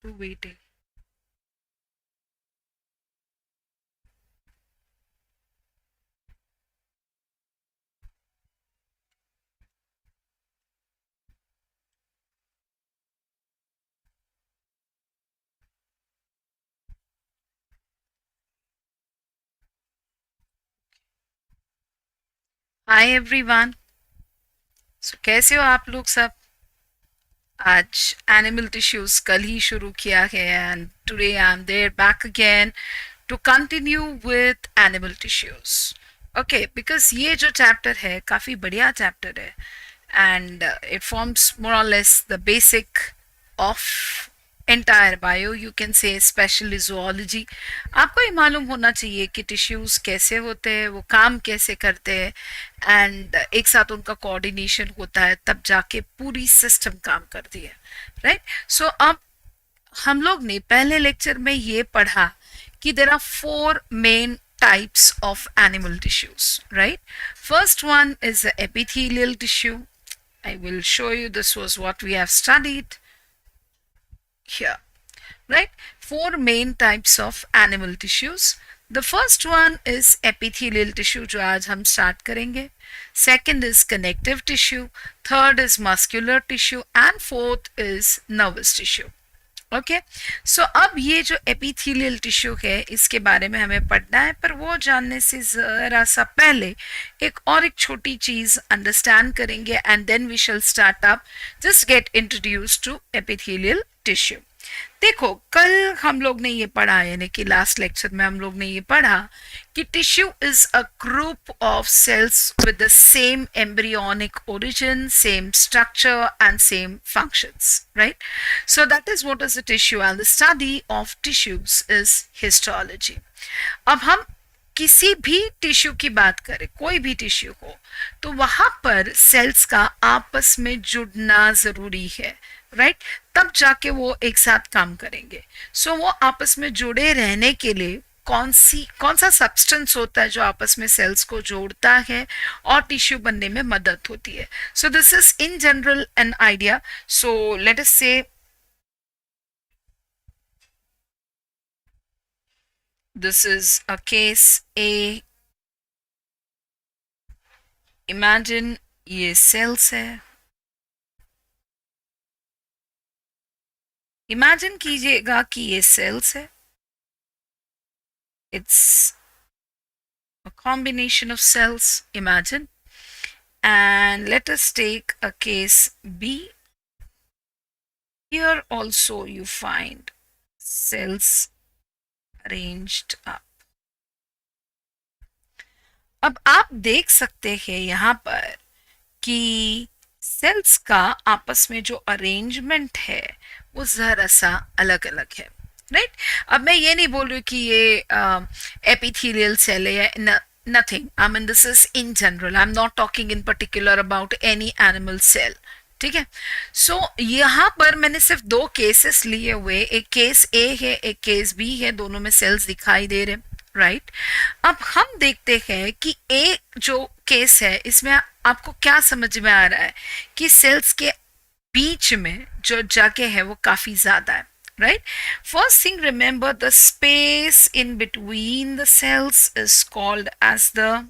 to waiting. Hi everyone. So कैसे हो आप लोग सब? आज एनिमल टिश्यूज कल ही शुरू किया है and today I am there back again to continue with animal tissues. Okay, because ये जो चैप्टर है काफ़ी बढ़िया चैप्टर है एंड इट फॉर्म्स मोर और less the basic of entire bio, you can say specially zoology। आपको ये मालूम होना चाहिए कि टिश्यूज कैसे होते हैं, वो काम कैसे करते हैं एंड एक साथ उनका कोऑर्डिनेशन होता है, तब जाके पूरी सिस्टम काम करती है। राइट। सो अब हम लोग ने पहले लेक्चर में ये पढ़ा कि there are four main types of animal tissues, right? First one is the epithelial tissue. I will show you, this was what we have studied here, right? Four main types of animal tissues. The first one is epithelial tissue, जो आज हम start करेंगे. Second is connective tissue. Third is muscular tissue and fourth is nervous tissue. Okay, so अब ये जो epithelial tissue है इसके बारे में हमें पढ़ना है, पर वो जानने से ज़रा सा पहले एक छोटी चीज़ अंडरस्टैंड करेंगे and then we shall start up just get introduce to epithelial tissue. देखो, कल हम लोग ने ये पढ़ा, यानी कि लास्ट लेक्चर में हम लोग ने ये पढ़ा कि tissue is a group of cells with the same embryonic origin, same structure and same functions, right? So that is what is the tissue and the study of tissues is histology. अब हम किसी भी tissue की बात करें, कोई भी tissue हो, तो वहां पर सेल्स का आपस में जुड़ना जरूरी है, राइट? तब जाके वो एक साथ काम करेंगे। सो वो आपस में जुड़े रहने के लिए कौन सा सब्सटेंस होता है जो आपस में सेल्स को जोड़ता है और टिश्यू बनने में मदद होती है। So this is in general an idea. So let us से this is a case A। Imagine ये सेल्स है, इमेजिन कीजिएगा कि ये सेल्स है, it's a combination of cells, imagine, and let us take a case B। Here also you find cells arranged up। अब आप देख सकते हैं यहाँ पर कि सेल्स का आपस में जो अरेंजमेंट है वो जरा सा अलग अलग है, राइट? अब मैं ये नहीं बोल रही कि ये एपिथेलियल सेल है या nothing, I mean this is in general, I am not talking in particular about any animal cell. ठीक है। सो यहाँ पर मैंने सिर्फ दो केसेस लिए हुए, एक केस ए है एक केस बी है, दोनों में सेल्स दिखाई दे रहे, राइट? अब हम देखते हैं कि ए जो केस है इसमें आपको क्या समझ में आ रहा है कि सेल्स के बीच में जो जगह है वो काफी ज्यादा है, right? First thing, remember the space in between the cells is called as the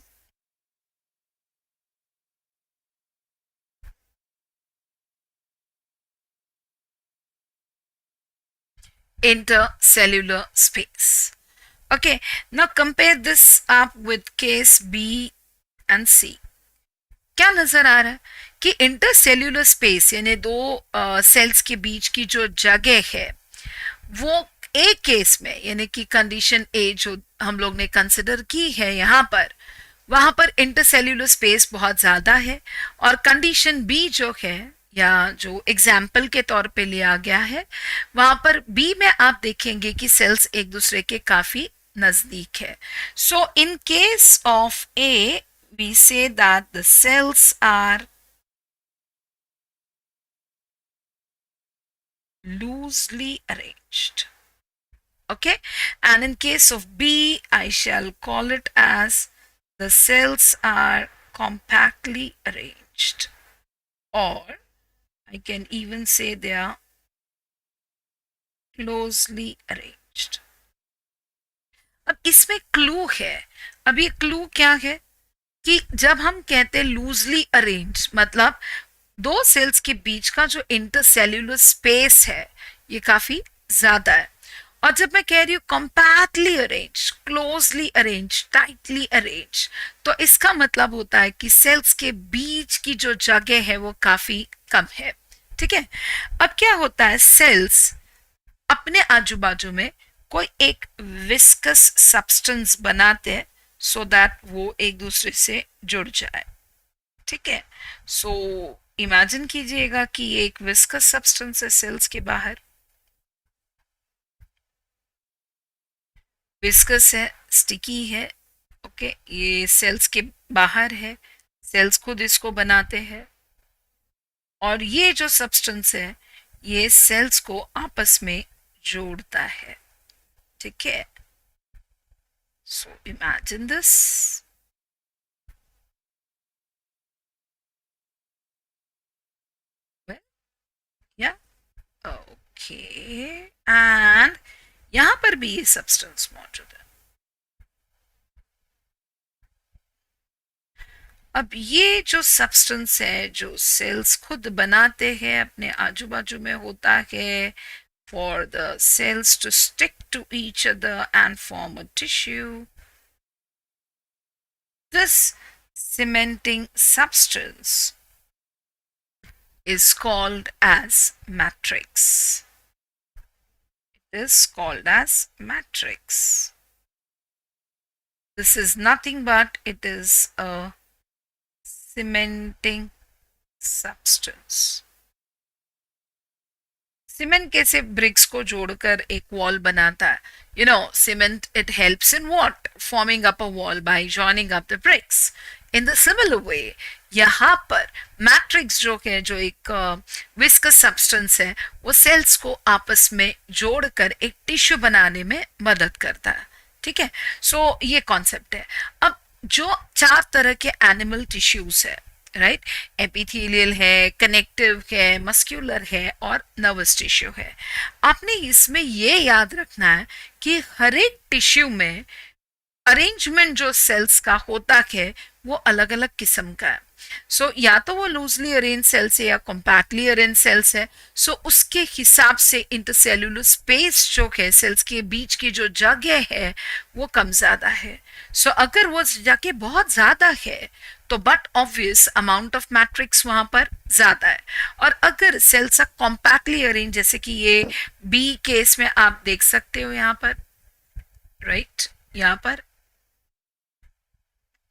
intercellular space. Okay, now compare this up with case B and C। क्या नजर आ रहा है कि इंटरसेल्यूलर स्पेस यानी दो सेल्स के बीच की जो जगह है वो एक केस में, यानी कि कंडीशन ए जो हम लोग ने कंसिडर की है यहाँ पर, वहां पर इंटरसेल्यूलर स्पेस बहुत ज्यादा है, और कंडीशन बी जो है या जो एग्जाम्पल के तौर पे लिया गया है वहां पर बी में आप देखेंगे कि सेल्स एक दूसरे के काफी नजदीक है। So in case of a we say that the cells are loosely arranged, okay? And in case of B I shall call it as the cells are compactly arranged, or I can even say they are closely arranged. अब इसमें clue है। अब ये clue क्या है कि जब हम कहते हैं लूजली अरेंज, मतलब दो सेल्स के बीच का जो इंटरसेल्यूलर स्पेस है ये काफी ज्यादा है। और जब मैं कह रही हूं compactly arrange, closely arrange, tightly arrange, तो इसका मतलब होता है कि सेल्स के बीच की जो जगह है वो काफी कम है। ठीक है। अब क्या होता है, सेल्स अपने आजू बाजू में कोई एक विस्कस सब्सटेंस बनाते हैं सो दैट वो एक दूसरे से जुड़ जाए। ठीक है। सो इमेजिन कीजिएगा कि ये एक विस्कस सब्सटेंस है सेल्स के बाहर। विस्कस है, स्टिकी है। ओके, ये सेल्स के बाहर है, सेल्स खुद इसको बनाते हैं और ये जो सब्सटेंस है ये सेल्स को आपस में जोड़ता है। ठीक है। So imagine this. या ओके, एंड यहां पर भी ये सब्सटेंस मौजूद है। अब ये जो सब्सटेंस है जो सेल्स खुद बनाते हैं अपने आजू बाजू में होता है for the cells to stick to each other and form a tissue. This cementing substance is called as matrix. It is called as matrix. This is nothing but it is a cementing substance. Cement कैसे bricks को जोड़कर एक wall बनाता है? You know, cement it helps in what? Forming up a wall by joining up the bricks. In the similar way यहाँ पर matrix जो है, जो एक विस्कस सब्सटेंस है, वो सेल्स को आपस में जोड़कर एक टिश्यू बनाने में मदद करता है। ठीक है। सो ये कॉन्सेप्ट है। अब जो चार तरह के एनिमल टिश्यूज है, राइट, एपिथेलियल है, कनेक्टिव है, मस्क्यूलर है और नर्वस टिश्यू है। आपने इसमें ये याद रखना है कि हर एक टिश्यू में अरेंजमेंट जो सेल्स का होता है वो अलग अलग किस्म का है। या तो वो लूजली अरेंज सेल्स है या कॉम्पैक्टली अरेंज सेल्स है। उसके हिसाब से इंटरसेल्यूलर स्पेस जो है, सेल्स के बीच की जो जगह है वो कम ज्यादा है। अगर वो जगह बहुत ज्यादा है तो but obvious amount of matrix वहां पर ज्यादा है। और अगर सेल्स कॉम्पैक्टली अरेंज, जैसे कि ये बी केस में आप देख सकते हो यहाँ पर, राइट, यहाँ पर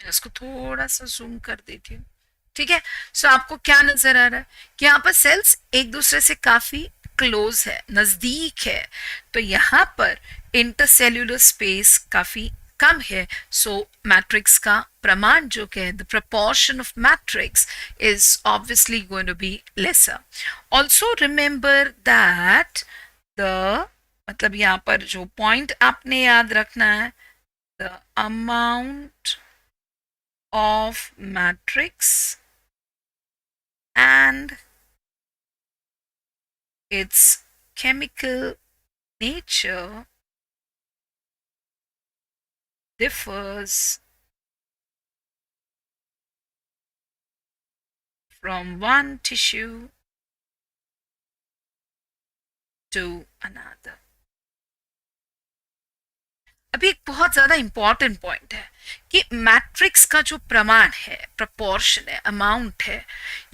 इसको थोड़ा सा जूम कर देती हूँ। ठीक है। आपको क्या नजर आ रहा है कि यहाँ पर सेल्स एक दूसरे से काफी क्लोज है, नजदीक है। तो यहाँ पर इंटरसेल्यूलर स्पेस काफी कम है। मैट्रिक्स का प्रमाण जो है, the proportion of matrix is obviously going to be lesser. Also remember that the, मतलब यहाँ पर जो पॉइंट आपने याद रखना है, the amount of matrix and its chemical nature differs from one tissue to another. अभी एक बहुत ज्यादा इंपॉर्टेंट पॉइंट है कि मैट्रिक्स का जो प्रमाण है, प्रपोर्शन है, अमाउंट है,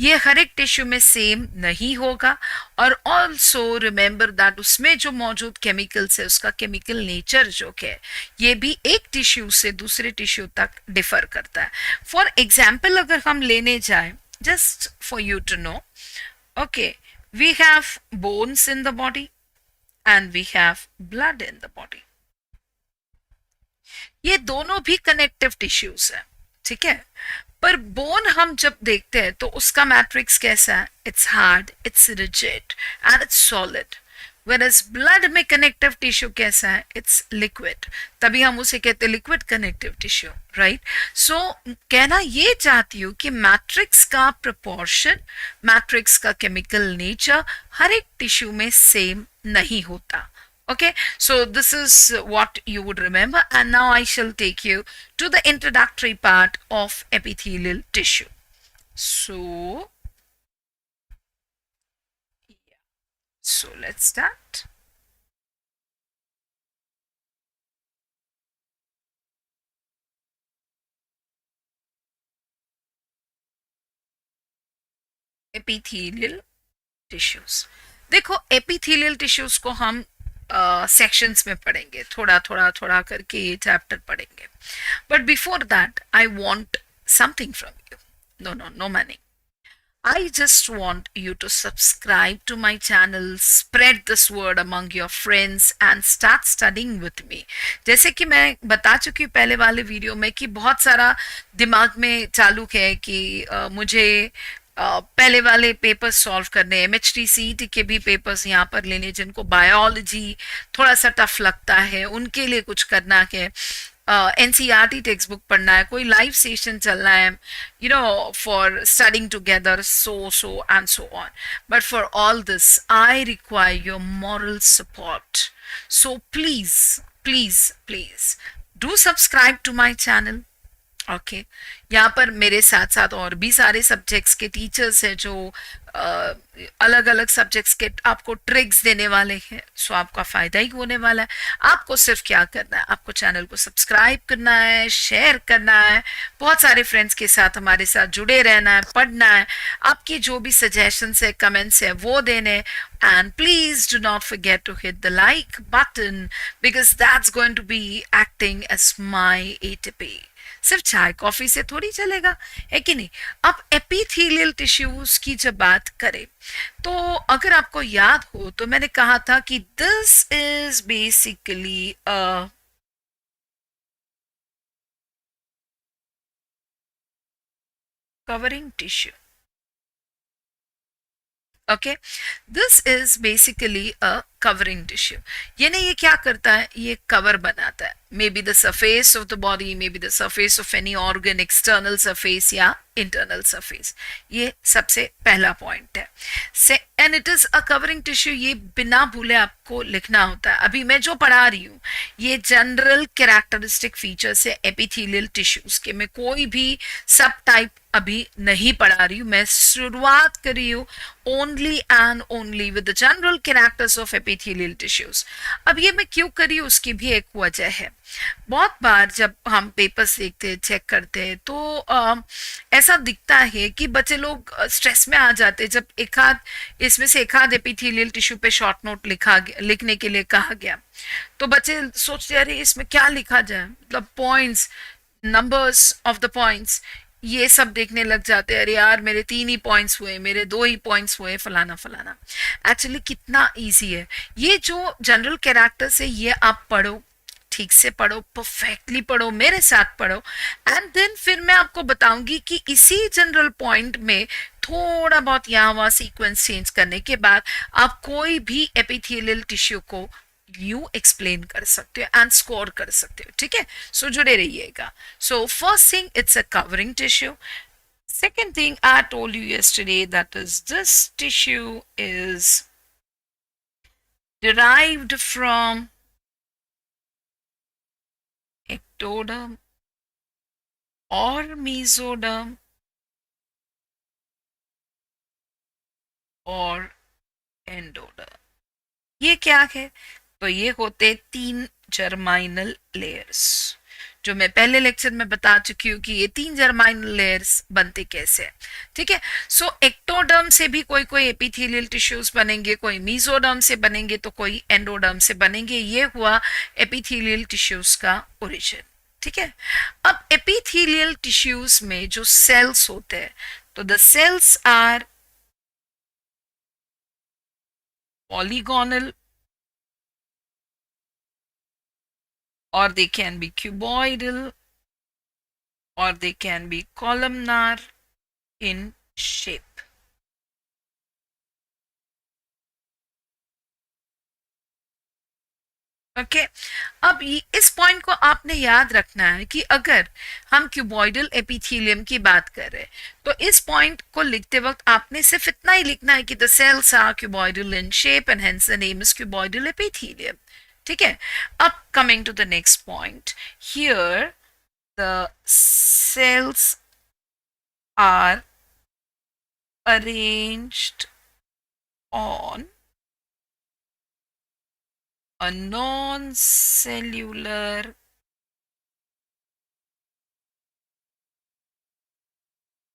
ये हर एक टिश्यू में सेम नहीं होगा। और ऑल्सो रिमेंबर दैट उसमें जो मौजूद केमिकल्स है, उसका केमिकल नेचर जो है, ये भी एक टिश्यू से दूसरे टिश्यू तक डिफर करता है। फॉर एग्जाम्पल अगर हम लेने जाए, just for you to know, okay, we have bones in the body and we have blood in the body. ये दोनों भी कनेक्टिव टिश्यूज है। ठीक है। पर बोन हम जब देखते हैं तो उसका मैट्रिक्स कैसा है? It's hard, it's rigid and it's solid. Whereas blood में कनेक्टिव टिश्यू कैसा है? इट्स लिक्विड, तभी हम उसे कहते हैं लिक्विड कनेक्टिव टिश्यू, राइट। कहना ये चाहती हूँ कि मैट्रिक्स का प्रोपोर्शन, मैट्रिक्स का केमिकल नेचर हर एक टिश्यू में सेम नहीं होता। Okay, so this is what you would remember, and now I shall take you to the introductory part of epithelial tissue. So, let's start. Epithelial tissues. देखो epithelial tissues को हम sections में पढ़ेंगे, थोड़ा थोड़ा थोड़ा करके ये चैप्टर पढ़ेंगे. But before that I want something from you. No no no money. I just want you to subscribe to my channel, spread this word among your friends and start studying with me. जैसे कि मैं बता चुकी हूँ पहले वाले video में कि बहुत सारा दिमाग में चालू है कि मुझे पहले वाले पेपर्स सॉल्व करने, एमएचटी सीईटी के भी पेपर्स यहाँ पर लेने, जिनको बायोलॉजी थोड़ा सा टफ लगता है उनके लिए कुछ करना है, एनसीईआरटी टेक्स्ट बुक पढ़ना है, कोई लाइव सेशन चलना है, you know, for studying together, so and so on. But for all this I require your moral support. So please please please do subscribe to my channel. Okay, यहाँ पर मेरे साथ साथ और भी सारे सब्जेक्ट्स के टीचर्स हैं जो अलग अलग सब्जेक्ट्स के आपको ट्रिक्स देने वाले हैं. सो आपका फायदा ही होने वाला है. आपको सिर्फ क्या करना है, आपको चैनल को सब्सक्राइब करना है, शेयर करना है, बहुत सारे फ्रेंड्स के साथ हमारे साथ जुड़े रहना है, पढ़ना है, आपकी जो भी सजेशंस है, कमेंट्स है वो देने. And please do not forget to hit the like button because that's going to be acting as my ATP. सिर्फ चाय कॉफी से थोड़ी चलेगा, है कि नहीं. अब एपिथेलियल टिश्यूज की जब बात करें तो अगर आपको याद हो तो मैंने कहा था कि this is basically a covering tissue. Okay, this is basically a covering tissue. यानी ये क्या करता है, ये कवर बनाता है. May be the surface of the body, may be the surface of any organ, external surface या इंटरनल सरफेस. ये सबसे पहला पॉइंट है. And it is a covering tissue. ये बिना भूले आपको लिखना होता है. अभी मैं जो पढ़ा रही हूँ ये जनरल कैरेक्टरिस्टिक फीचर्स है एपिथेलियल टिश्यूज के. मैं कोई भी सब टाइप अभी नहीं पढ़ा रही हूँ. मैं शुरुआत कर रही हूँ only and only with the general characters of epithelial tissues. अब ये मैं क्यों करी उसकी भी एक वजह है. बहुत बार जब हम पेपर्स देखते हैं, चेक करते हैं तो ऐसा दिखता है कि बच्चे लोग स्ट्रेस में आ जाते हैं जब एक आध इसमें से एक आध एपिथेलियल टिश्यू पे शॉर्ट नोट लिखने के लिए कहा गया तो बच्चे सोचते अरे इसमें क्या लिखा जाए, मतलब points, numbers of the points, ये सब देखने लग जाते हैं. अरे यार मेरे 3 ही पॉइंट्स हुए, मेरे 2 ही पॉइंट्स हुए, फलाना फलाना. एक्चुअली कितना इजी है. ये जो जनरल कैरेक्टर्स है ये आप पढ़ो, ठीक से पढ़ो, परफेक्टली पढ़ो, मेरे साथ पढ़ो, एंड देन फिर मैं आपको बताऊंगी कि इसी जनरल पॉइंट में थोड़ा बहुत यहाँ वहाँ सीक्वेंस चेंज करने के बाद आप कोई भी एपिथेलियल टिश्यू को यू एक्सप्लेन कर सकते हो एंड स्कोर कर सकते हो. ठीक है, सो जुड़े रहिएगा. So first thing, it's a covering tissue. Second thing I told you yesterday, that is this tissue is derived from ectoderm or mesoderm और एंडोडर्म. ये क्या है, तो ये होते 3 जर्माइनल लेयर्स जो मैं पहले लेक्चर में बता चुकी हूँ कि ये 3 जर्माइनल लेयर्स बनते कैसे हैं. ठीक है, सो एक्टोडर्म से भी कोई कोई एपिथेलियल टिश्यूज बनेंगे, कोई मीजोडर्म से बनेंगे तो कोई एंडोडर्म से बनेंगे. ये हुआ एपिथेलियल टिश्यूज का ओरिजिन. ठीक है, अब एपिथेलियल टिश्यूज में जो सेल्स होते हैं तो the cells are polygonal or they can be cuboidal or they can be columnar in shape. Okay अब इस पॉइंट को आपने याद रखना है कि अगर हम क्यूबॉइडल एपिथेलियम की बात कर रहे हैं तो इस पॉइंट को लिखते वक्त आपने सिर्फ इतना ही लिखना है कि the cells are cuboidal in shape and hence the name is cuboidal epithelium. ठीक है. अब coming to the next point here the cells are arranged on a non-cellular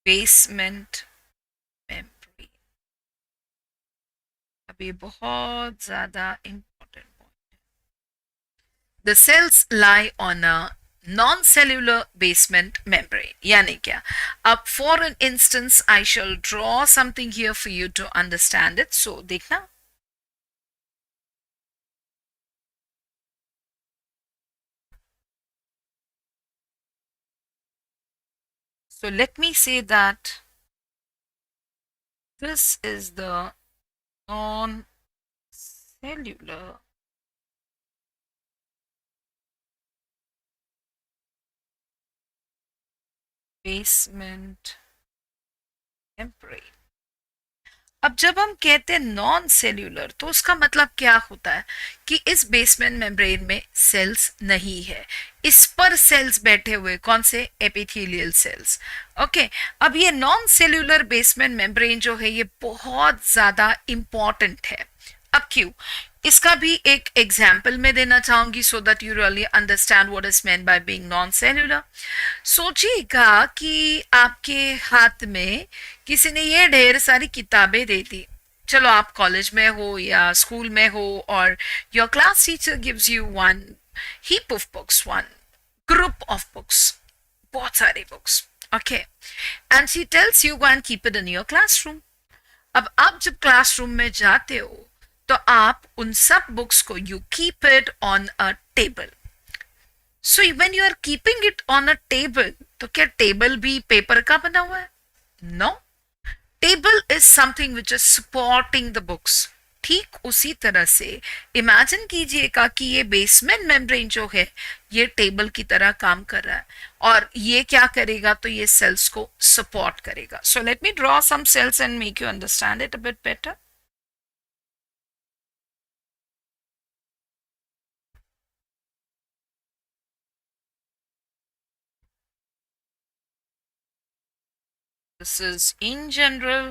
basement membrane. अब ये बहुत ज्यादा important point है. The cells lie on a non-cellular basement membrane. यानी क्या? अब for an instance I shall draw something here for you to understand it. So देखना. So let me say that this is the non-cellular basement membrane. अब जब हम कहते हैं non cellular तो उसका मतलब क्या होता है कि इस बेसमेंट मेम्ब्रेन में सेल्स नहीं है. इस पर सेल्स बैठे हुए कौन से एपिथेलियल सेल्स. ओके अब ये नॉन सेल्यूलर बेसमेंट मेम्ब्रेन जो है ये बहुत ज्यादा इंपॉर्टेंट है. अब क्यों इसका भी एक एग्जाम्पल मैं देना चाहूंगी so that you really understand what is meant by being non cellular. सोचिएगा कि आपके हाथ में किसी ने ये ढेर सारी किताबें दे दी. चलो आप कॉलेज में हो या स्कूल में हो और your class teacher gives you one heap of books, one group of books, बहुत सारे books. Okay, and she tells you go and keep it in your classroom. अब आप जब क्लासरूम में जाते हो तो आप उन सब बुक्स को you keep it on a table. So when you are keeping it on a table तो क्या टेबल भी पेपर का बना हुआ है? No, table is something which is supporting the books. ठीक उसी तरह से इमेजिन कीजिएगा कि ये बेसमेंट मेम्ब्रेन जो है ये टेबल की तरह काम कर रहा है और ये क्या करेगा तो ये सेल्स को सपोर्ट करेगा. So let me draw some cells and make you understand it a bit better. This is in general.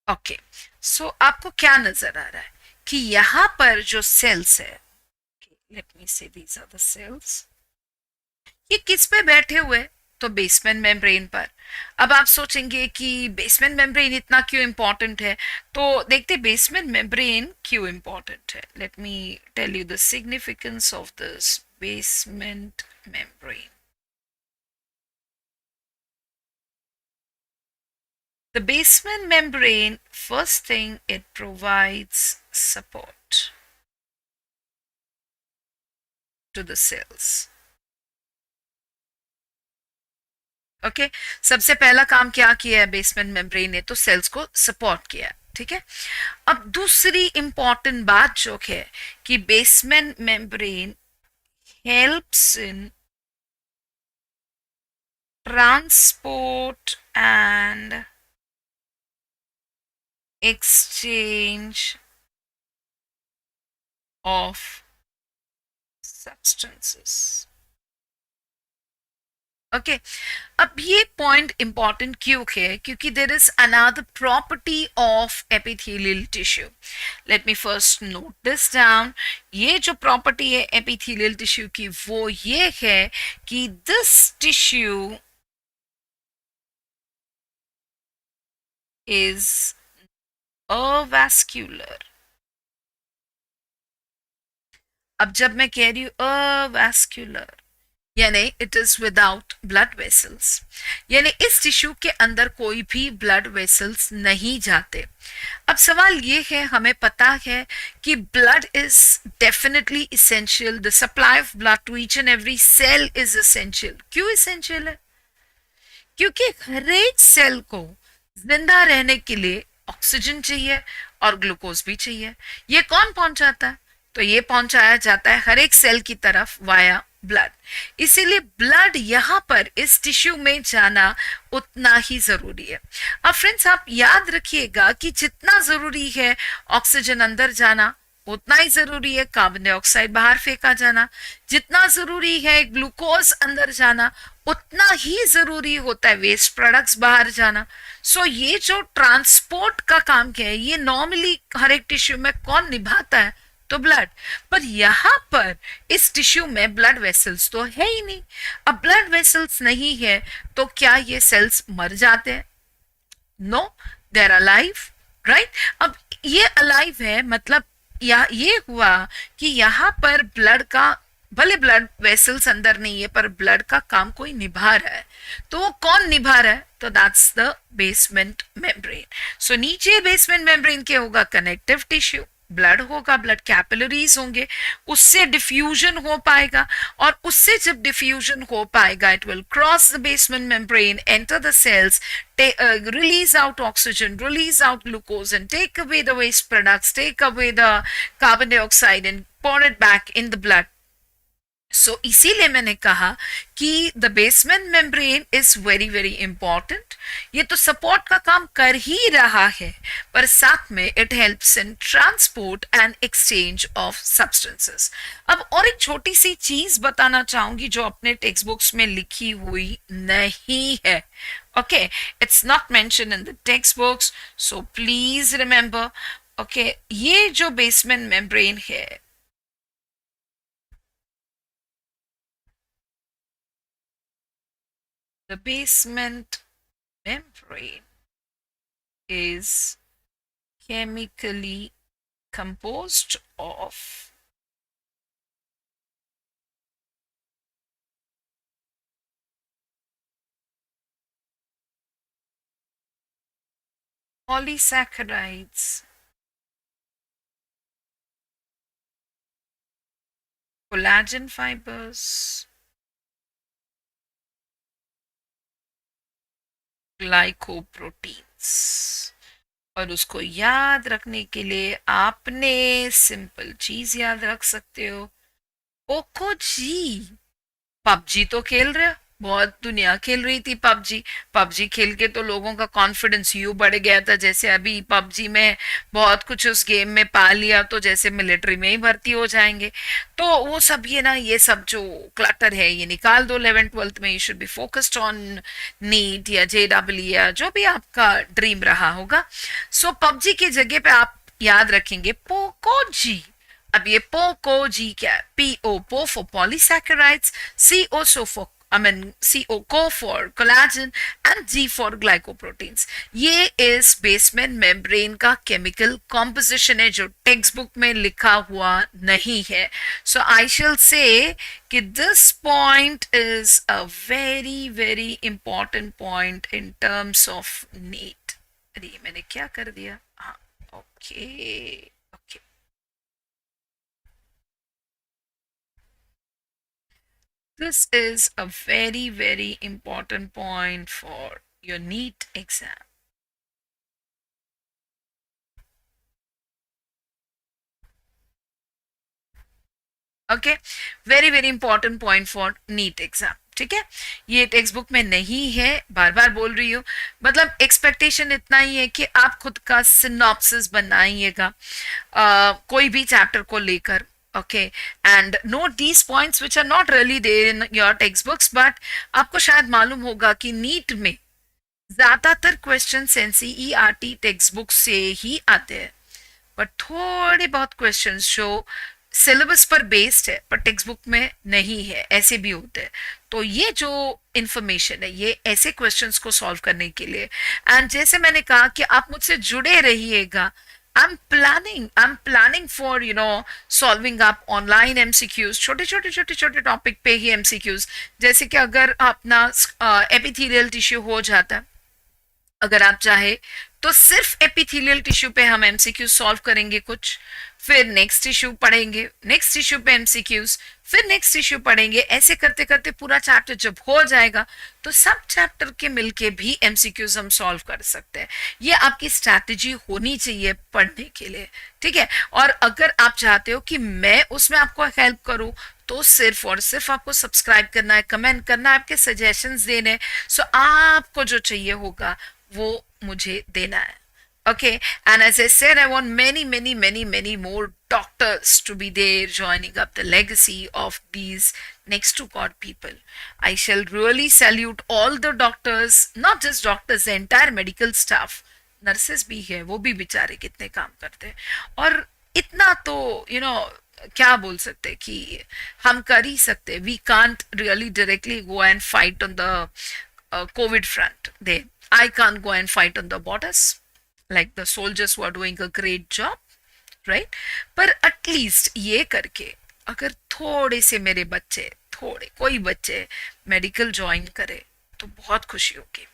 Okay so आपको क्या नजर आ रहा है कि यहां पर जो सेल्स है, लेट मी से दीज आर द सेल्स, ये किस पे बैठे हुए हैं? तो बेसमेंट मेम्ब्रेन पर. अब आप सोचेंगे कि बेसमेंट मेम्ब्रेन इतना क्यों इंपॉर्टेंट है तो देखते बेसमेंट मेम्ब्रेन क्यों इंपॉर्टेंट है. Let me tell you the significance of this basement membrane. The basement membrane, first thing, it provides support to the cells. Okay सबसे पहला काम क्या किया है बेसमेंट मेम्ब्रेन ने तो सेल्स को सपोर्ट किया. ठीक है. अब दूसरी इंपॉर्टेंट बात जो है कि basement membrane helps in transport and exchange of substances. Okay अब ये पॉइंट इंपॉर्टेंट क्यों है क्योंकि there is another property of epithelial tissue. Let me first note this down. ये जो प्रॉपर्टी है एपिथेलियल टिश्यू की वो ये है कि दिस टिश्यू इज अवैस्कुलर. अब जब मैं कह रही हूं अवैस्कुलर यानी it is without blood vessels, यानी इस टिश्यू के अंदर कोई भी ब्लड वेसल्स नहीं जाते। अब सवाल ये है, हमें पता है कि blood is definitely essential, the supply of blood to each and every cell is essential. क्यों इसेंशियल है? क्योंकि हर एक सेल को जिंदा रहने के लिए ऑक्सीजन चाहिए और ग्लूकोज भी चाहिए। ये कौन पहुंचाता है? तो ये पहुंचाया जाता है हर एक सेल की तरफ वाया ब्लड। इसीलिए ब्लड यहां पर इस टिश्यू में जाना उतना ही जरूरी है। अब फ्रेंड्स, आप याद रखिएगा कि जितना जरूरी है ऑक्सीजन अंदर जाना, उतना ही जरूरी है कार्बन डाइऑक्साइड बाहर फेंका जाना। जितना जरूरी है ग्लूकोज अंदर जाना, उतना ही जरूरी होता है वेस्ट प्रोडक्ट्स बाहर जाना। सो ये जो ट्रांसपोर्ट का काम क्या है, ये नॉर्मली हर एक टिश्यू में कौन निभाता है? तो ब्लड। पर यहां पर इस टिश्यू में ब्लड वेसल्स तो है ही नहीं। अब ब्लड वेसल्स नहीं है तो क्या ये सेल्स मर जाते हैं? No, they are alive, right. अब ये अलाइव है, मतलब ये हुआ कि यहाँ पर ब्लड का, भले ब्लड वेसल्स अंदर नहीं है पर ब्लड का काम कोई निभा रहा है। तो वो कौन निभा रहा है? तो दैट्स द बेसमेंट मेम्ब्रेन। सो नीचे बेसमेंट मेम्ब्रेन के होगा कनेक्टिव टिश्यू, ब्लड होगा, ब्लड कैपिलरीज होंगे, उससे डिफ्यूजन हो पाएगा, और उससे जब डिफ्यूजन हो पाएगा it will cross the basement membrane, enter the cells, release out oxygen, release out glucose, and take away the waste products, take away the carbon dioxide, and pour it back in the blood. सो इसीलिए मैंने कहा कि the basement membrane is very very important. ये तो support का काम कर ही रहा है, पर साथ में it helps in transport and exchange of substances. अब और एक छोटी सी चीज बताना चाहूंगी जो अपने टेक्स्ट बुक्स में लिखी हुई नहीं है। Okay, it's not mention in the text books, so please remember. Okay, ये जो बेसमेंट मेम्ब्रेन है, the basement membrane is chemically composed of polysaccharides, collagen fibers, glycoproteins. और उसको याद रखने के लिए आपने सिंपल चीज याद रख सकते हो, ओको जी। पबजी तो खेल रहे हो, बहुत दुनिया खेल रही थी पबजी। पबजी खेल के तो लोगों का कॉन्फिडेंस यूं बढ़ गया था, जैसे अभी पबजी में बहुत कुछ उस गेम में पा लिया तो जैसे मिलिट्री में ही भर्ती हो जाएंगे। तो वो सब ये ना, ये सब जो क्लटर है ये निकाल दो 11th-12th में। You should be focused on NEET या JEE या जो भी आपका ड्रीम रहा होगा। सो पबजी की जगह पे आप याद रखेंगे पोको जी। अब ये पोको जी क्या है? PO पो for polysaccharides, CO so for CO को for collagen, and G for glycoproteins. ये इस बेसमेंट मेम्ब्रेन का केमिकल कॉम्पोजिशन है जो टेक्स्ट बुक में लिखा हुआ नहीं है। सो आई शेल से कि this point is a very very important point in terms of NEET. अरे मैंने क्या कर दिया? हाँ, okay okay. This is a very, very important point for your NEET exam. Okay, very very important point for NEET exam. ठीक है, ये text book में नहीं है, बार बार बोल रही हूँ। मतलब एक्सपेक्टेशन इतना ही है कि आप खुद का सिनॉप्सिस बनाइएगा कोई भी चैप्टर को लेकर। Okay, and note these points which are not really there in your text books, but आपको शायद मालूम होगा कि नीट में ज्यादातर क्वेश्चन NCERT टेक्स्ट बुक से ही आते हैं, पर थोड़े बहुत क्वेश्चंस जो सिलेबस पर बेस्ड है पर टेक्स्ट बुक में नहीं है, ऐसे भी होते हैं। तो ये जो इंफॉर्मेशन है ये ऐसे क्वेश्चंस को सॉल्व करने के लिए, एंड जैसे मैंने कहा कि आप मुझसे जुड़े रहिएगा, I'm planning for, solving up online MCQs, छोटे टॉपिक पे ही MCQs. जैसे कि अगर अपना एपिथेलियल टिश्यू हो जाता है, अगर आप चाहे तो सिर्फ एपिथेलियल टिश्यू पे हम एमसीक्यू सॉल्व करेंगे कुछ, फिर नेक्स्ट इश्यू पढ़ेंगे, नेक्स्ट इश्यू पे एमसीक्यूज, फिर नेक्स्ट इश्यू पढ़ेंगे, ऐसे करते करते पूरा चैप्टर जब हो जाएगा तो सब चैप्टर के मिलके भी एमसीक्यूज हम सॉल्व कर सकते हैं. ये आपकी स्ट्रैटेजी होनी चाहिए पढ़ने के लिए, ठीक है. और अगर आप चाहते हो कि मैं उसमें आपको हेल्प करूं तो सिर्फ और सिर्फ आपको सब्सक्राइब करना है, कमेंट करना है, आपके सजेशंस देने हैं. सो आपको जो चाहिए होगा वो मुझे देना है. Okay, and as I said, I want many more doctors to be there joining up the legacy of these next to God people. I shall really salute all the doctors, not just doctors, the entire medical staff. Nurses भी है, वो भी बेचारे कितने काम करते हैं. और इतना तो क्या बोल सकते हैं कि हम कर ही सकते हैं. We can't really directly go and fight on the COVID front. I can't go and fight on the borders like the soldiers who are doing a great job, right? पर एटलीस्ट ये करके अगर थोड़े से मेरे बच्चे, थोड़े कोई बच्चे मेडिकल ज्वाइन करे तो बहुत खुशी होगी.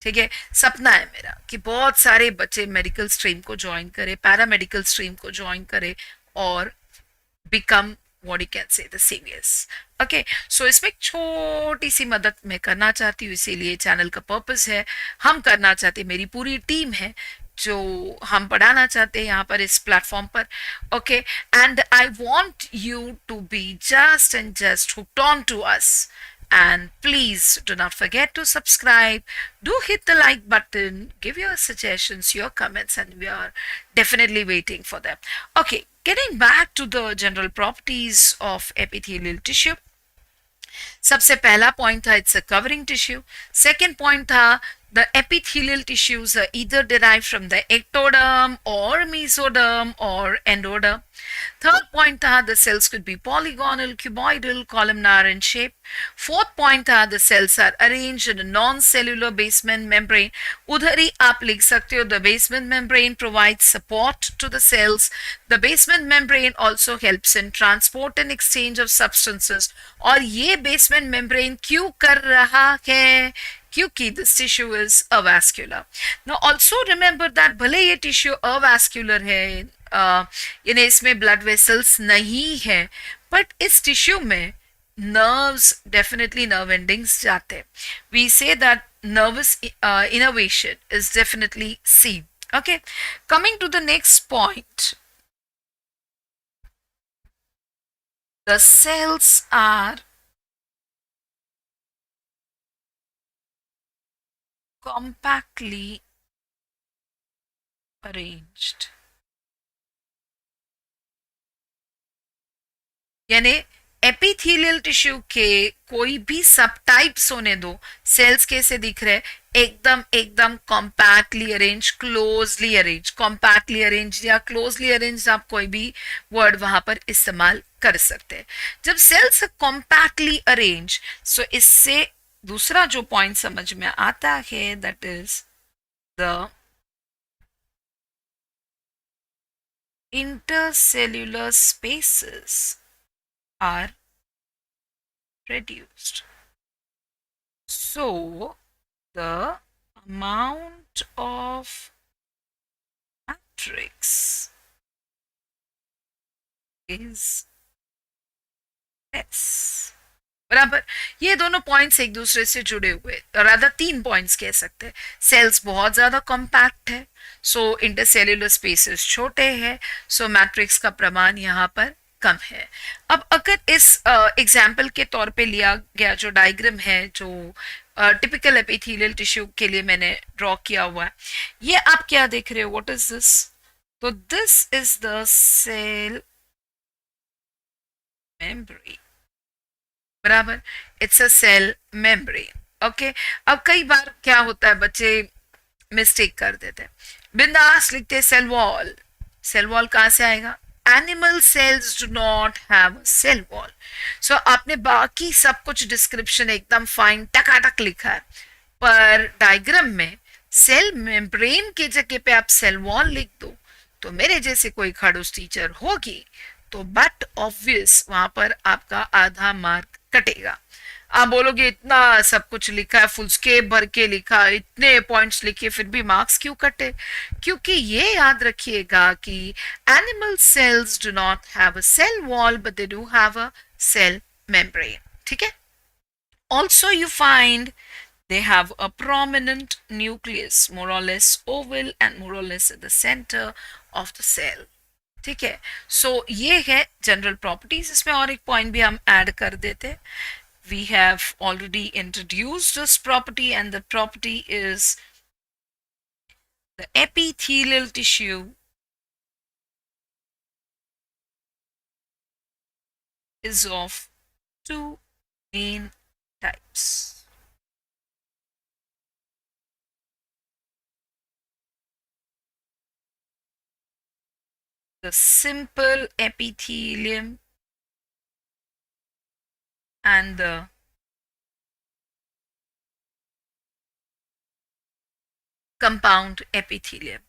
ठीक है, सपना है मेरा कि बहुत सारे बच्चे मेडिकल स्ट्रीम को ज्वाइन करे, पैरामेडिकल स्ट्रीम को ज्वाइन करे और become what you can say the saviors. Okay, so इसमें एक छोटी सी मदद मैं करना चाहती हूँ, इसीलिए चैनल का पर्पस है. हम करना चाहते, मेरी पूरी टीम है जो हम पढ़ाना चाहते हैं यहाँ पर इस प्लेटफॉर्म पर. Okay, and I want you to be just and just hooked on to us. And please do not forget to subscribe. Do hit the like button. Give your suggestions, your comments, and we are definitely waiting for them. Okay, getting back to the general properties of epithelial tissue. सबसे पहला point था it's a covering tissue. Second point था the epithelial tissues are either derived from the ectoderm or mesoderm or endoderm. Third point tha the cells could be polygonal, cuboidal, columnar in shape. Fourth point tha the cells are arranged in a non-cellular basement membrane. Udhar hi aap likh sakte ho, the basement membrane provides support to the cells. The basement membrane also helps in transport and exchange of substances. और ये basement membrane क्यों कर रहा है? क्योंकि this tissue is avascular. Now also remember that भले ये tissue avascular है, यानी इसमें blood vessels नहीं है, but इस tissue में nerves, definitely nerve endings जाते हैं. We say that nervous innervation is definitely seen. Okay, coming to the next point, the cells are compactly arranged. यानी एपिथेलियल टिश्यू के कोई भी सब टाइप्स होने दो, सेल्स कैसे दिख रहे, एकदम एकदम compactly arrange, closely arrange. Compactly arrange या क्लोजली अरेंज, आप कोई भी वर्ड वहां पर इस्तेमाल कर सकते हैं. जब सेल्स कॉम्पैक्टली अरेंज, सो इससे दूसरा जो पॉइंट समझ में आता है, that is the intercellular spaces are reduced. So the amount of matrix is less. बराबर. ये दोनों पॉइंट्स एक दूसरे से जुड़े हुए, रादर तीन पॉइंट्स कह सकते हैं. सेल्स बहुत ज्यादा कॉम्पैक्ट है, सो इंटरसेल्युलर स्पेसेस छोटे हैं, सो मैट्रिक्स का प्रमाण यहाँ पर कम है. अब अगर इस एग्जाम्पल के तौर पे लिया गया जो डायग्राम है, जो टिपिकल एपिथेलियल टिश्यू के लिए मैंने ड्रॉ किया हुआ है, ये आप क्या देख रहे हो, व्हाट इज दिस? तो this is the cell membrane. बराबर, it's a cell membrane. Okay, अब कई बार क्या होता है, बच्चे मिस्टेक कर देते हैं, बिंदास लिखते सेल वॉल. सेल वॉल कहां से आएगा? Animal cells do not have cell wall. So आपने बाकी सब कुछ डिस्क्रिप्शन एकदम फाइन टकाटक लिखा है, पर डायग्राम में सेल मेम्ब्रेन की जगह पे आप सेल वॉल लिख दो तो मेरे जैसे कोई खड़ूस टीचर होगी तो बट ऑब्वियस वहां पर आपका आधा मार्क कटेगा। आप बोलोगे इतना सब कुछ लिखा है, फुल स्केप भर के लिखा, इतने पॉइंट्स लिखे, फिर भी मार्क्स क्यों कटे? क्योंकि ये याद रखिएगा कि animal cells do not have a cell wall but they do have a cell membrane. ठीक है। Also you find they have a prominent nucleus, more or less oval and more or less at the center of the cell. ठीक है। सो ये है general properties. इसमें और एक पॉइंट भी हम ऐड कर देते। we have already introduced this property, and the property is the epithelial tissue is of two main types. The simple epithelium and the compound epithelium.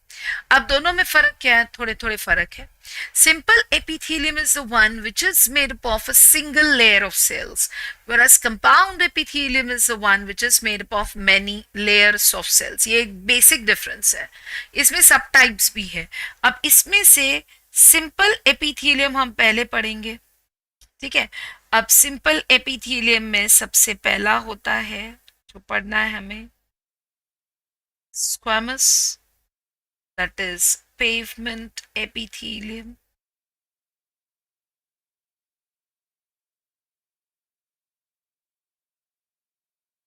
अब दोनों में फर्क क्या है? थोड़े थोड़े फर्क है। Simple epithelium is the one which is made up of a single layer of cells, whereas compound epithelium is the one which is made up of many layers of cells. ये एक बेसिक डिफरेंस है। इसमें सब types भी है। अब इसमें से सिंपल एपिथेलियम हम पहले पढ़ेंगे। ठीक है। अब सिंपल एपिथेलियम में सबसे पहला होता है जो पढ़ना है हमें, squamous, that is pavement epithelium.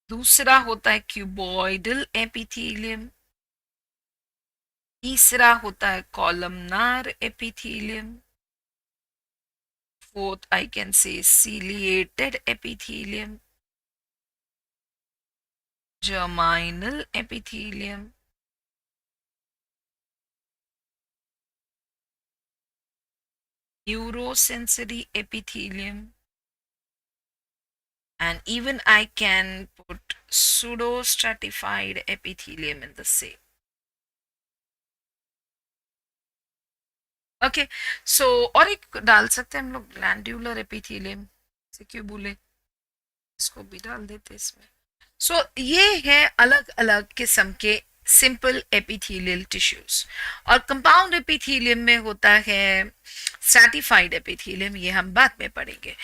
दूसरा होता है क्यूबॉइडल एपिथेलियम। तीसरा होता है columnar epithelium. Fourth I can say ciliated epithelium, germinal epithelium, neurosensory epithelium, and even I can put pseudostratified epithelium in the same. Okay. So और एक डाल सकते हैं हम लोग, ग्लैंड्यूलर एपिथेलियम, से क्यों भूले, इसको भी डाल देते इसमें। सो ये है अलग अलग किस्म के सिंपल एपिथेलियल टिश्यूज। और कंपाउंड एपिथेलियम में होता है स्ट्रैटिफाइड एपिथेलियम, ये हम बाद में पढ़ेंगे।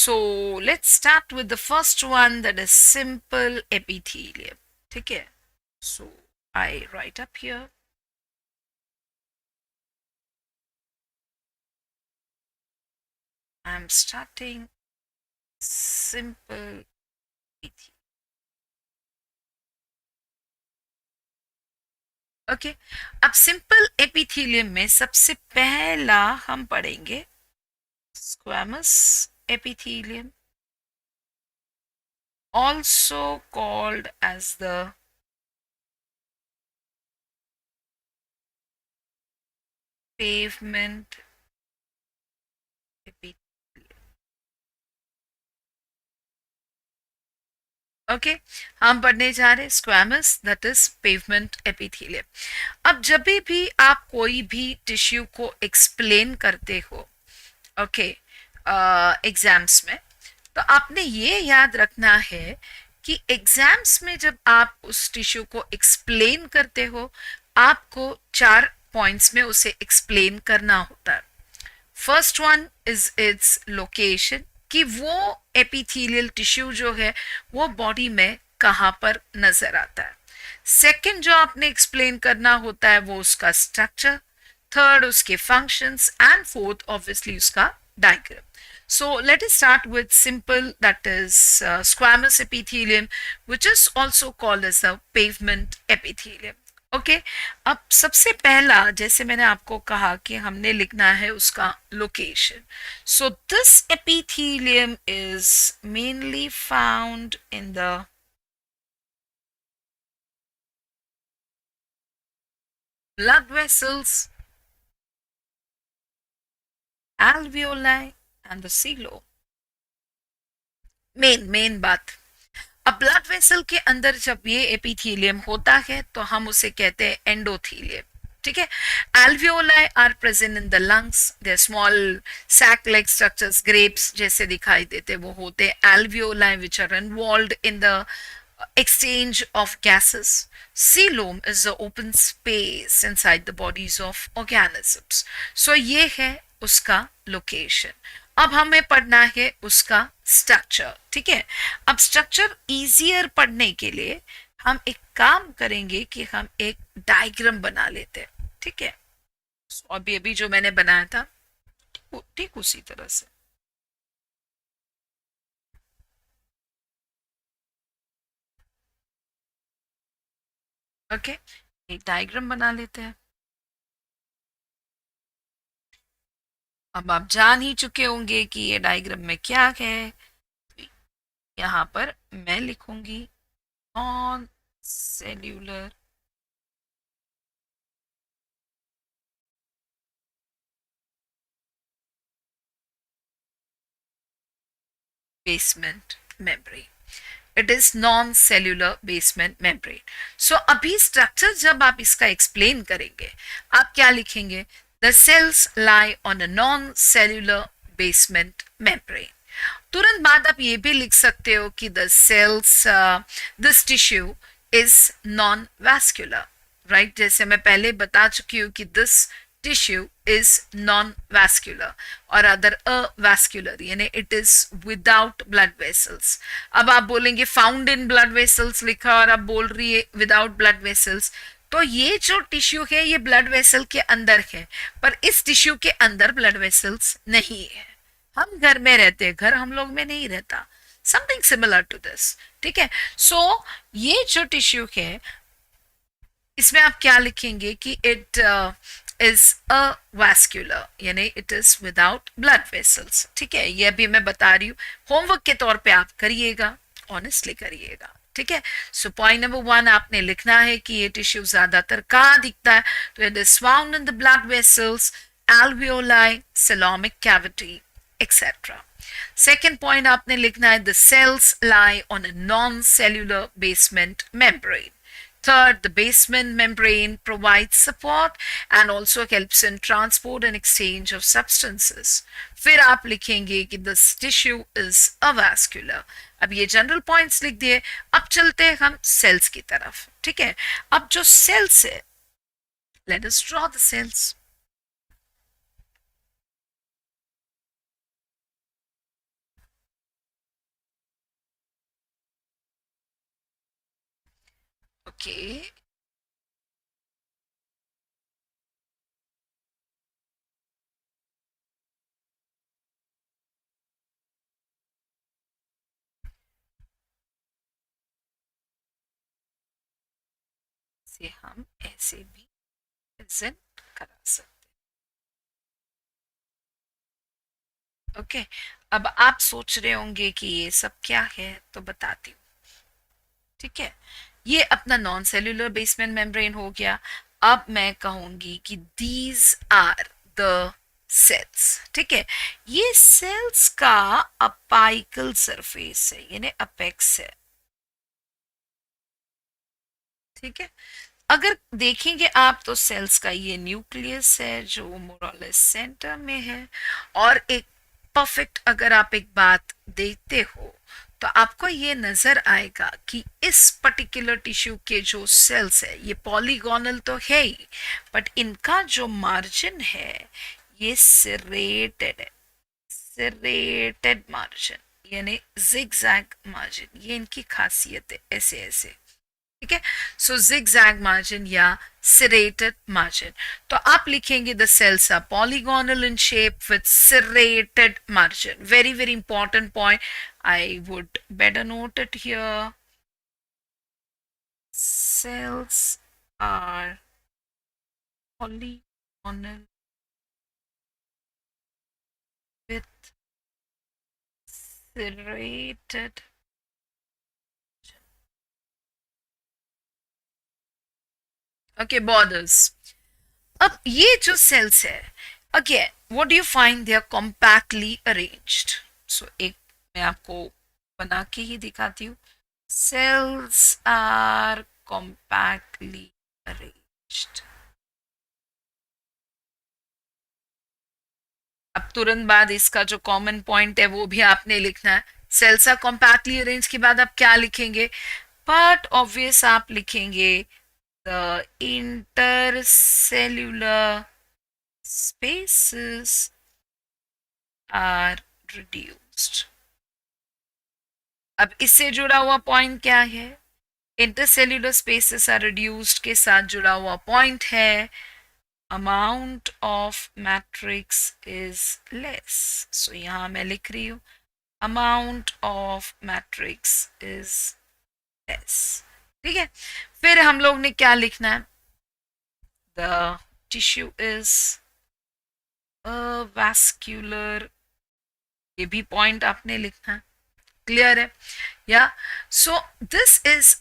So let's start with the first one, that is simple epithelium. ठीक है। So I write up here, I'm starting simple epithelium. Okay. अब सिंपल एपिथेलियम में सबसे पहला हम पढ़ेंगे squamous epithelium, also called as the pavement epithelium. Okay. हम पढ़ने जा रहे squamous, that is pavement epithelium. अब जब भी आप कोई भी टिश्यू को एक्सप्लेन करते हो, ओके, एग्जाम्स में, तो आपने ये याद रखना है कि एग्जाम्स में जब आप उस टिश्यू को एक्सप्लेन करते हो, आपको 4 पॉइंट्स में उसे एक्सप्लेन करना होता है। First one is its location, कि वो एपिथेलियल टिश्यू जो है वो बॉडी में कहाँ पर नजर आता है। सेकंड जो आपने एक्सप्लेन करना होता है वो उसका स्ट्रक्चर, थर्ड उसके फंक्शंस, एंड फोर्थ ऑब्वियसली उसका diagram. So let us start with simple, that is squamous epithelium, which is also called as a pavement epithelium. Okay. अब सबसे पहला, जैसे मैंने आपको कहा कि हमने लिखना है उसका location. So this epithelium is mainly found in the blood vessels, alveoli and the coelom. Main बात, अब ब्लड वेसल के अंदर जब ये एपिथेलियम होता है तो हम उसे कहते हैं एंडोथेलियम। ठीक है. Alveoli are present in the lungs. They're small sac-like structures, grapes जैसे दिखाई देते वो होते. Alveoli which are involved in the exchange of gases. Coelom is the open space inside the bodies of organisms. So ये है उसका location. अब हमें पढ़ना है उसका स्ट्रक्चर. ठीक है. अब स्ट्रक्चर इजियर पढ़ने के लिए हम एक काम करेंगे कि हम एक डायग्राम बना लेते हैं. ठीक है. अभी अभी जो मैंने बनाया था ठीक उसी तरह से. ओके. एक डायग्राम बना लेते हैं. अब आप जान ही चुके होंगे कि ये डायग्राम में क्या है. यहाँ पर मैं लिखूंगी non cellular basement membrane. It is non cellular basement membrane. So अभी स्ट्रक्चर जब आप इसका एक्सप्लेन करेंगे आप क्या लिखेंगे. The cells lie on a non cellular basement membrane. तुरंत बाद आप ये भी लिख सकते हो कि the cells this tissue is non vascular. Right. जैसे मैं पहले बता चुकी हूँ कि this tissue is non vascular और अदर अवैस्कुलर यानी it is without blood vessels. अब आप बोलेंगे फाउंड इन ब्लड वेसल्स लिखा और आप बोल रही है विदाउट ब्लड वेसल्स. तो ये जो टिश्यू है ये ब्लड वेसल के अंदर है पर इस टिश्यू के अंदर ब्लड वेसल्स नहीं है. हम घर में रहते हैं, घर हम लोग में नहीं रहता. Something similar to this. ठीक है. सो ये जो टिश्यू है इसमें आप क्या लिखेंगे कि इट इज अ वैस्कुलर यानी it is without blood vessels. ठीक है. ये अभी मैं बता रही हूँ. होमवर्क के तौर पे आप करिएगा, ऑनेस्टली करिएगा. ठीक है. सो पॉइंट नंबर 1 आपने लिखना है कि ये टिश्यू ज्यादातर कहाँ दिखता है. तो it is found in the blood vessels, alveoli, coelomic cavity, etc. Second point आपने लिखना है the cells lie on a non-cellular basement membrane. Third, the basement membrane provides support and also helps in transport and exchange of substances. फिर आप लिखेंगे कि this tissue is avascular. अब ये general points लिख दिए. अब चलते हैं हम सेल्स की तरफ. ठीक है. अब जो सेल्स है, let us draw the cells. Okay. से हम ऐसे भी प्रेजेंट करा सकते हैं. ओके. अब आप सोच रहे होंगे कि ये सब क्या है तो बताती हूँ. ठीक है. ये अपना नॉन सेल्यूलर बेसमेंट मेम्ब्रेन हो गया. अब मैं कहूंगी कि दीज आर द सेल्स. ठीक है. ये सेल्स का अपाइकल सरफेस है यानी अपेक्स है. ठीक है. अगर देखेंगे आप तो सेल्स का ये न्यूक्लियस है जो मोरलेस सेंटर में है. और एक परफेक्ट अगर आप एक बात देखते हो तो आपको ये नजर आएगा कि इस पर्टिकुलर टिश्यू के जो सेल्स है ये पॉलीगोनल तो है ही बट इनका जो मार्जिन है ये सिरेटेड है. सिरेटेड मार्जिन यानी जिगजैग मार्जिन ये इनकी खासियत है. ऐसे ऐसे. ठीक है. सो zigzag margin या serrated margin. तो आप लिखेंगे the cells are polygonal in shape with serrated margin. Very very important point. I would better note it here. Cells are polygonal with serrated. Okay, borders. अब ये जो सेल्स है again what do you find they are compactly arranged. So एक मैं आपको बना के ही दिखाती हूँ. Cells are compactly arranged. अब तुरंत बाद इसका जो कॉमन पॉइंट है वो भी आपने लिखना है. सेल्स आर कॉम्पैक्टली अरेंज के बाद आप क्या लिखेंगे? बट ऑब्वियस आप लिखेंगे the intercellular spaces are reduced. अब इससे जुड़ा हुआ पॉइंट क्या है? इंटरसेल्यूलर स्पेसेस आर रिड्यूस्ड के साथ जुड़ा हुआ पॉइंट है amount of matrix is less. So यहां मैं लिख रही हूं amount of matrix is less. ठीक है, फिर हम लोग ने क्या लिखना है? The tissue is vascular. ये भी पॉइंट आपने लिखना है. क्लियर है? या so this is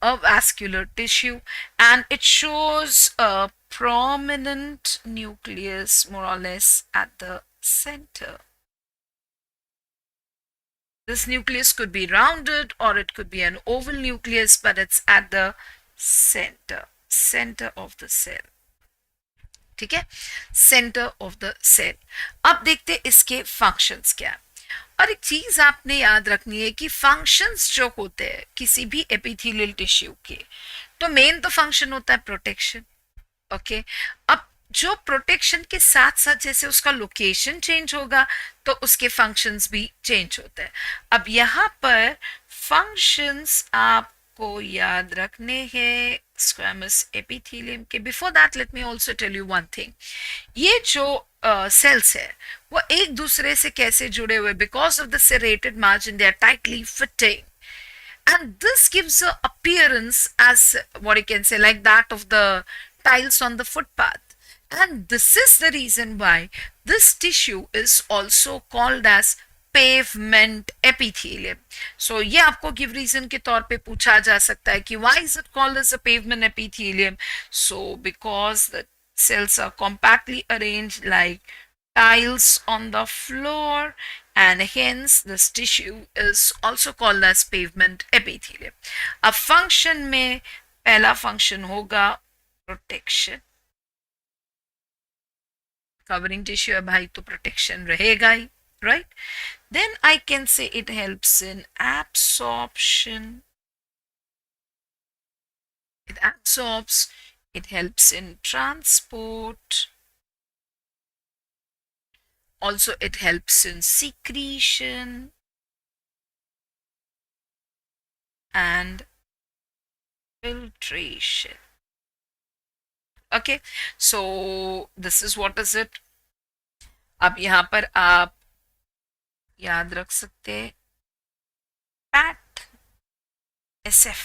a vascular tissue and it shows a prominent nucleus more or less at the center. This nucleus could be rounded or it could be an oval nucleus, but it's at the center of the cell. ठीक है, centre of the cell. अब देखते इसके functions क्या है. और एक चीज आपने याद रखनी है कि फंक्शंस जो होते हैं किसी भी एपिथेलियल टिश्यू के, तो मेन तो फंक्शन होता है प्रोटेक्शन. ओके, अब जो प्रोटेक्शन के साथ साथ जैसे उसका लोकेशन चेंज होगा तो उसके फंक्शंस भी चेंज होते हैं. अब यहाँ पर फंक्शंस आपको याद रखने हैं स्क्वैमस एपिथेलियम के. Before that let me also tell you one thing. ये जो सेल्स है वो एक दूसरे से कैसे जुड़े हुए? Because of the serrated margin they are tightly fitting, and this gives a appearance as what you can say like that of the tiles on the footpath. And this is the reason why this tissue is also called as pavement epithelium. So ये आपको give reason के तौर पे पूछा जा सकता है कि why is it called as a pavement epithelium? So because the cells are compactly arranged like tiles on the floor, and hence this tissue is also called as pavement epithelium. अब function में पहला function होगा protection. Covering tissue है भाई तो protection रहेगा ही, right? Then I can say it helps in absorption. It absorbs, it helps in transport. Also, it helps in secretion and filtration. Okay, so this is what is it. अब यहाँ पर आप याद रख सकते हैं PAT SF.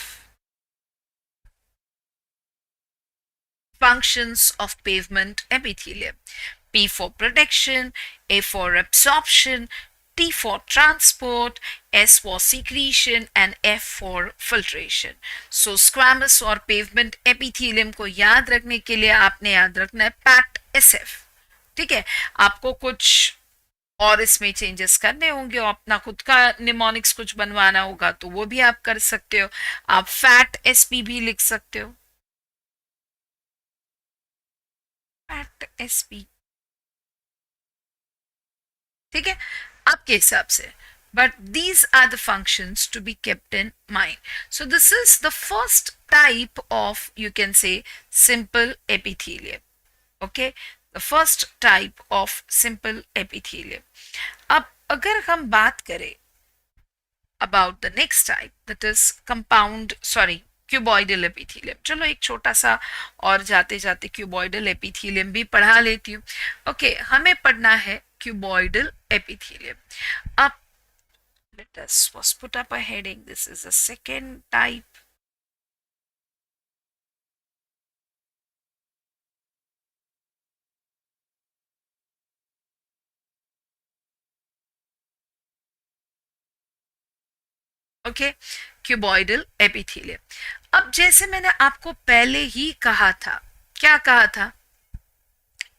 Functions of pavement epithelium. P for protection, A for absorption, T for transport, S for secretion and F for filtration. So squamous और pavement epithelium को याद रखने के लिए आपने याद रखना है PAT SF. ठीक है, आपको कुछ और इसमें चेंजेस करने होंगे और अपना खुद का निमोनिक्स कुछ बनवाना होगा तो वो भी आप कर सकते हो. आप फैट एसपी भी लिख सकते हो, फैट एसपी. ठीक है, आपके हिसाब से. But these are the functions to be kept in mind. So this is the first type of, you can say, simple epithelium. Okay, the first type of simple epithelium. अब अगर हम बात करें about the next type, that is cuboidal epithelium. चलो एक छोटा सा और जाते जाते cuboidal epithelium भी पढ़ा लेती हूँ. ओके, हमें पढ़ना है cuboidal epithelium. अब let us first put up a heading. This is the second type. Okay, cuboidal epithelium. अब जैसे मैंने आपको पहले ही कहा था, क्या कहा था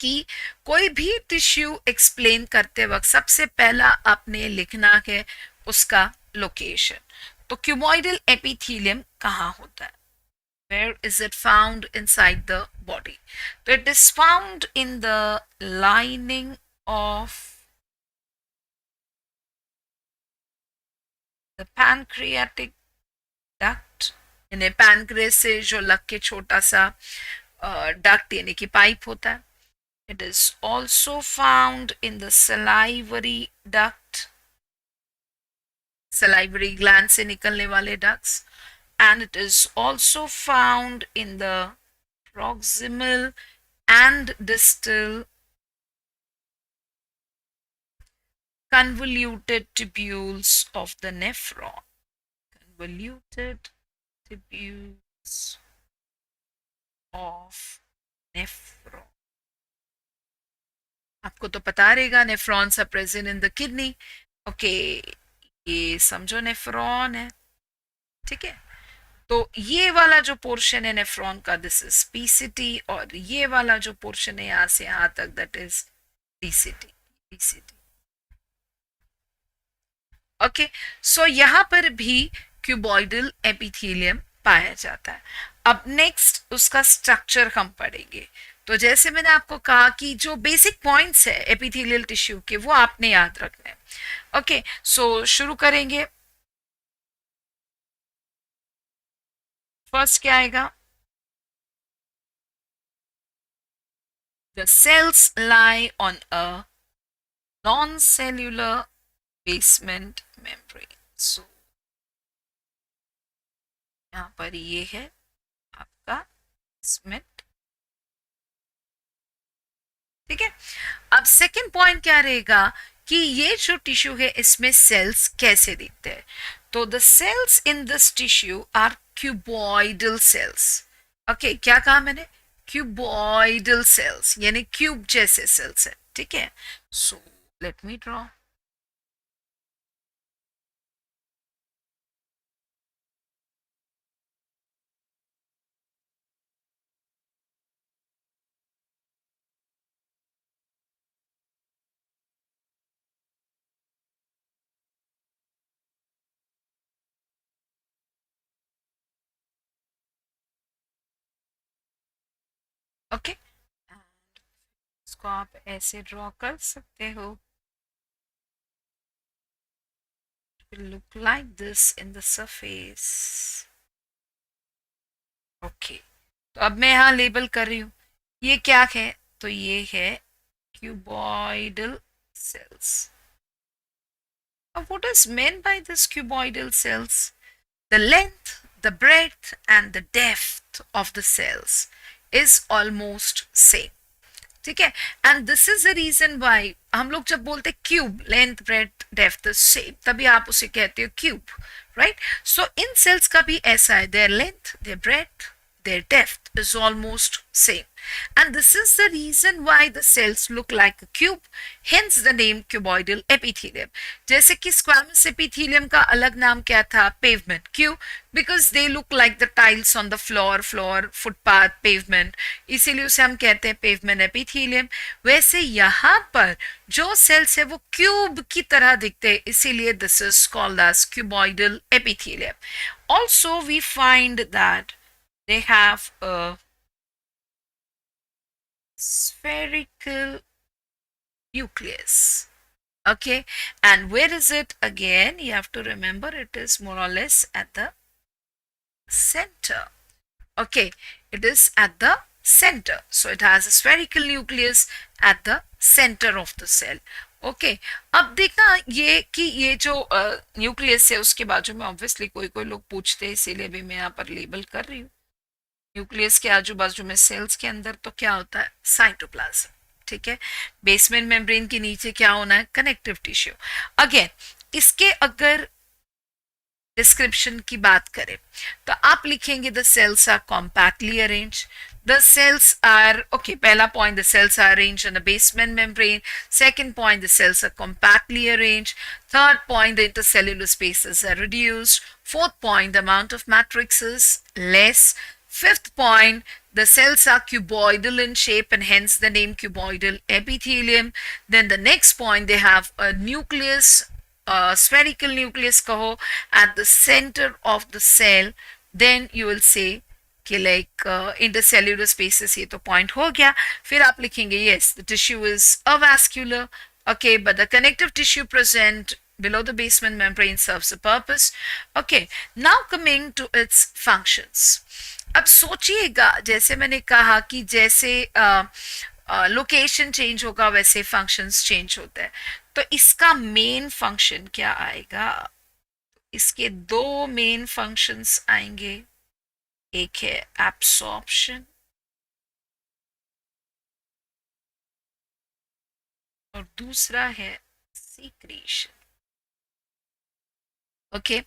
कि कोई भी टिश्यू एक्सप्लेन करते वक्त सबसे पहला आपने लिखना है उसका लोकेशन. तो क्यूबॉइडल एपिथेलियम कहाँ होता है? Where is it found inside the body? So it is found in the lining of the pancreatic duct, यानी पैनक्रियास से जो लग के छोटा सा डक्ट यानी कि पाइप होता है. It is also found in the salivary duct, salivary gland से निकलने वाले ducts, and it is also found in the proximal and distal convoluted tubules of the nephron. Convoluted tubules of nephron. आपको तो पता रहेगा nephrons are present in the kidney. Okay, ये समझो nephron है. ठीक है, तो ये वाला जो पोर्शन है नेफ्रॉन का, दिस इज पीसीटी, और ये वाला जो पोर्शन है यहां से यहां तक, that is DCT. DCT. Okay, so यहां पर भी क्यूबॉइडल एपिथेलियम पाया जाता है. अब नेक्स्ट उसका स्ट्रक्चर हम पढ़ेंगे. तो जैसे मैंने आपको कहा कि जो बेसिक पॉइंट्स है एपिथेलियल टिश्यू के वो आपने याद रखने हैं. ओके, सो शुरू करेंगे. फर्स्ट क्या आएगा? The cells lie on a non-cellular basement membrane. So यहाँ पर ये है आपका basement. ठीक है, अब सेकंड पॉइंट क्या रहेगा कि ये जो टिश्यू है इसमें सेल्स कैसे दिखते हैं. तो the cells in this tissue are cuboidal cells. Okay, क्या कहा मैंने? क्यूबॉइडल सेल्स, यानी क्यूब जैसे सेल्स है. ठीक है, so let me draw. Okay, इसको आप ऐसे ड्रॉ कर सकते हो. It will look like this in the surface. Okay, तो अब मैं यहाँ लेबल कर रही हूँ. ये क्या है? तो ये है cuboidal cells. Now, what is meant by this cuboidal cells? The length, the breadth and the depth of the cells is almost same. ठीक है, and this is the reason why हम लोग जब बोलते cube, length breadth depth same, तभी आप उसे कहते हो क्यूब, राइट? सो इन सेल्स का भी ऐसा है, their length, their breadth, their depth is almost same, and this is the reason why the cells look like a cube, hence the name cuboidal epithelium. जैसे कि squamous epithelium का अलग नाम क्या था? pavement. क्यों? because they look like the tiles on the floor, footpath, pavement, इसीलिए उसे हम कहते हैं pavement epithelium. वैसे यहाँ पर जो cells है वो cube की तरह दिखते हैं, इसीलिए this is called as cuboidal epithelium. Also we find that they have a spherical nucleus. Okay, and where is it? Again, you have to remember it is more or less at the center. Okay, it is at the center. So it has a spherical nucleus at the center of the cell. Okay, अब देखना ये कि ये जो nucleus है उसके बाजू में ऑब्वियसली कोई कोई लोग पूछते हैं, इसीलिए भी मैं यहाँ पर लेबल कर रही हूँ. न्यूक्लियस के आजू बाजू में सेल्स के अंदर तो क्या होता है? साइटोप्लाज्म. ठीक है, बेसमेंट मेम्ब्रेन के नीचे क्या होना है? Connective tissue. अगेन इसके अगर डिस्क्रिप्शन की बात करें तो आप लिखेंगे the cells are compactly arrange. The cells are, okay, pehla point, the cells are arranged in the basement membrane. Second point, the cells are compactly arranged. Third point, the intercellular spaces are reduced. Fourth point, the amount of matrix is less. Fifth point, the cells are cuboidal in shape and hence the name cuboidal epithelium. Then the next point, they have a nucleus, spherical nucleus kaho, at the center of the cell. Then you will say कि like intercellular spaces, ये तो point हो गया. फिर आप लिखेंगे yes the tissue is avascular. Okay, but the connective tissue present below the basement membrane serves a purpose. Okay, now coming to its functions. अब सोचिएगा, जैसे मैंने कहा कि जैसे लोकेशन चेंज होगा वैसे फंक्शंस चेंज होते हैं, तो इसका मेन फंक्शन क्या आएगा? इसके दो मेन फंक्शंस आएंगे, एक है एब्सॉर्प्शन और दूसरा है secretion. Okay,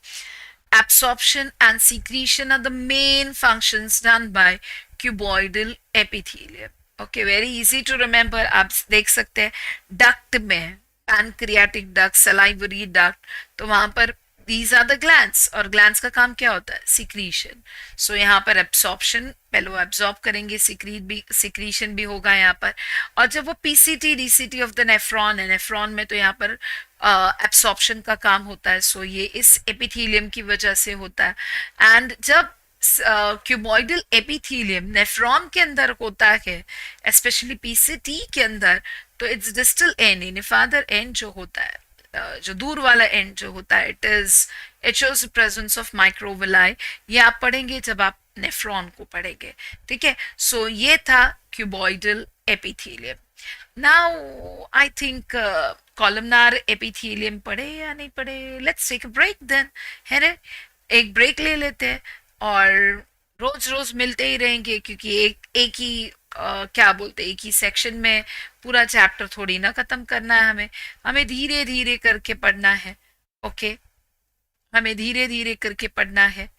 absorption and secretion are the main functions done by cuboidal epithelium. Okay, very easy to remember. आप देख सकते हैं डक्ट में पैनक्रियाटिक डक्ट, सलाइवरी डक्ट, तो वहां पर दीज आर द ग्लैंड्स, और ग्लैंड्स का काम क्या होता है? सिक्रीशन. सो यहाँ पर एब्सॉर्प्शन, पहले वो एब्जॉर्ब करेंगे, सिक्रीशन भी होगा यहाँ पर. और जब वो PCT DCT of the nephron है, नेफ्रॉन में, तो यहाँ पर एब्सॉर्प्शन का काम होता है. सो ये इस एपिथीलियम की वजह से होता है. एंड जब क्यूबॉइडल एपिथीलियम नेफ्रॉन के अंदर होता है, स्पेशली पीसीटी के अंदर, तो इट्स डिस्टल एंड, यानी फादर एंड जो होता है, जो दूर वाला एंड जो होता है, it shows presence of microvilli. ये आप पढ़ेंगे जब आप नेफ्रॉन को पढ़ेंगे. ठीक है, सो ये था cuboidal epithelium. Now I think columnar epithelium पढ़े या नहीं पढ़े? Let's take a break then, है ना? एक ब्रेक ले लेते हैं और रोज रोज मिलते ही रहेंगे, क्योंकि एक एक ही क्या बोलते, एक ही सेक्शन में पूरा चैप्टर थोड़ी ना खत्म करना है. हमें हमें धीरे धीरे करके पढ़ना है. ओके, हमें धीरे धीरे करके पढ़ना है.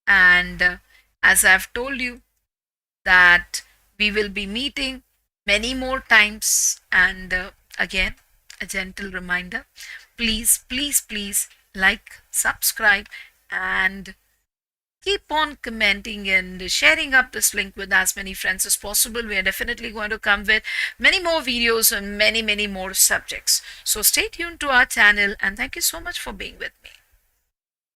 And as I have told you that we will be meeting many more times. And again, a gentle reminder, please, please, please like, subscribe, and keep on commenting and sharing up this link with as many friends as possible. We are definitely going to come with many more videos on many more subjects. So stay tuned to our channel, and thank you so much for being with me.